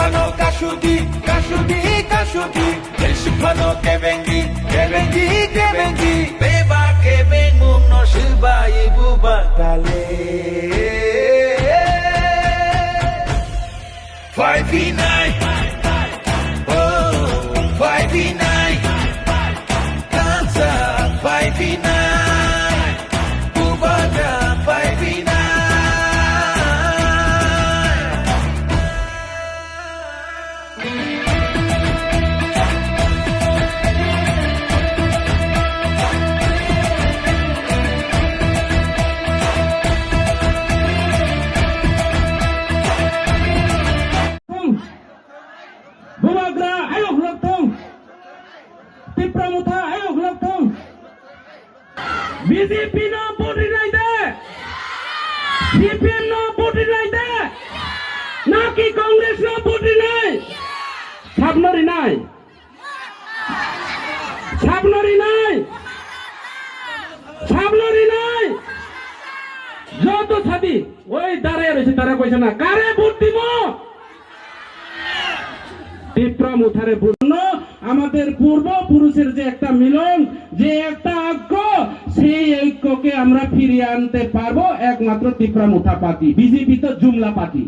Fano Kashugi, Kashugi, Kashugi, Jeshi Fano Kebengi, Kebengi, Kebengi, Beba Kebengu no Shiba Ibu Bakale. 5v9, oh, 5v9, Kansa 5v9, Bubaka 5v9. Bumagra, ayo hulagtong. Tipramuta, ayo hulagtong. BJP no body নাই দে CPM no body নাই দে নাকি Congress no body নাই সাবনারি নাই সাবনারি নাই সাবনারি নাই যত ছাদি ওই দাঁড়ায় রয়েছে তারা কইছে না কারে ভোট দিব টিপ্রামুথারে পূর্ণ আমাদের পূর্বপুরুষের যে একটা মিলন যে একটা ঐক্য সেই ঐক্যকে আমরা ফিরিয়ে আনতে পারবো একমাত্র টিপ্রামুথা পার্টি বিজেপি তো জুমলা পার্টি